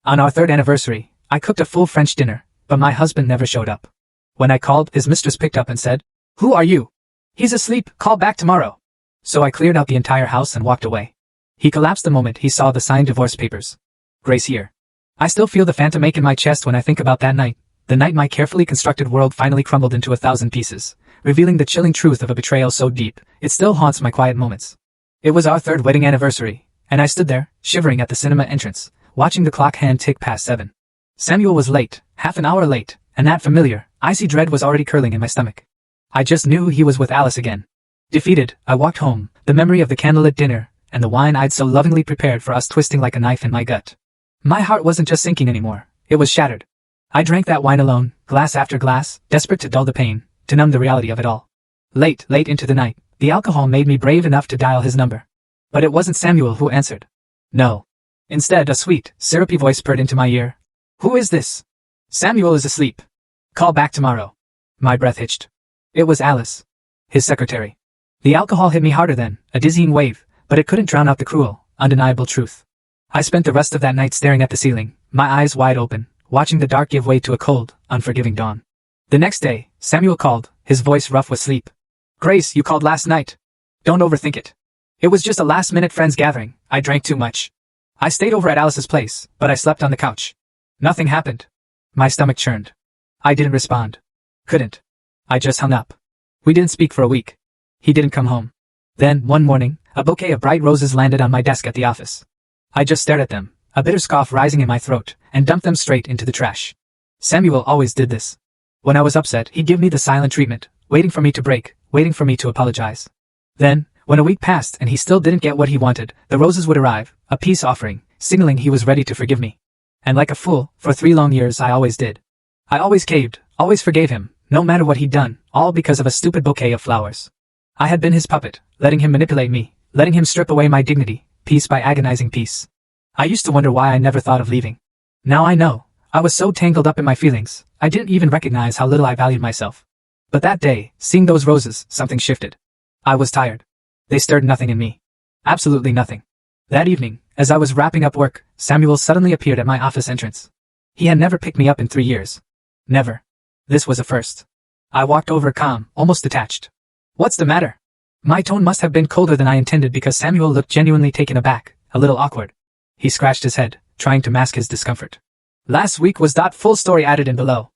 On our third anniversary, I cooked a full French dinner, but my husband never showed up. When I called, his mistress picked up and said, "Who are you? He's asleep, call back tomorrow." So I cleared out the entire house and walked away. He collapsed the moment he saw the signed divorce papers. Grace here. I still feel the phantom ache in my chest when I think about that night, the night my carefully constructed world finally crumbled into 1,000 pieces, revealing the chilling truth of a betrayal so deep, it still haunts my quiet moments. It was our third wedding anniversary, and I stood there, shivering at the cinema entrance, watching the clock hand tick past 7. Samuel was late, half an hour late, and that familiar, icy dread was already curling in my stomach. I just knew he was with Alice again. Defeated, I walked home, the memory of the candlelit dinner, and the wine I'd so lovingly prepared for us twisting like a knife in my gut. My heart wasn't just sinking anymore, it was shattered. I drank that wine alone, glass after glass, desperate to dull the pain, to numb the reality of it all. Late into the night, the alcohol made me brave enough to dial his number. But it wasn't Samuel who answered. No. Instead, a sweet, syrupy voice purred into my ear. "Who is this?" "Samuel is asleep. Call back tomorrow." My breath hitched. It was Alice. His secretary. The alcohol hit me harder than a dizzying wave, but it couldn't drown out the cruel, undeniable truth. I spent the rest of that night staring at the ceiling, my eyes wide open, watching the dark give way to a cold, unforgiving dawn. The next day, Samuel called, his voice rough with sleep. "Grace, you called last night. Don't overthink it. It was just a last-minute friends gathering. I drank too much. I stayed over at Alice's place, but I slept on the couch. Nothing happened." My stomach churned. I didn't respond. Couldn't. I just hung up. We didn't speak for a week. He didn't come home. Then, one morning, a bouquet of bright roses landed on my desk at the office. I just stared at them, a bitter scoff rising in my throat, and dumped them straight into the trash. Samuel always did this. When I was upset, he'd give me the silent treatment, waiting for me to break, waiting for me to apologize. Then, when a week passed and he still didn't get what he wanted, the roses would arrive, a peace offering, signaling he was ready to forgive me. And like a fool, for 3 long years I always did. I always caved, always forgave him, no matter what he'd done, all because of a stupid bouquet of flowers. I had been his puppet, letting him manipulate me, letting him strip away my dignity, piece by agonizing piece. I used to wonder why I never thought of leaving. Now I know. I was so tangled up in my feelings, I didn't even recognize how little I valued myself. But that day, seeing those roses, something shifted. I was tired. They stirred nothing in me. Absolutely nothing. That evening, as I was wrapping up work, Samuel suddenly appeared at my office entrance. He had never picked me up in 3 years. Never. This was a first. I walked over calm, almost detached. "What's the matter?" My tone must have been colder than I intended because Samuel looked genuinely taken aback, a little awkward. He scratched his head, trying to mask his discomfort. "Last week was. Full story added in below."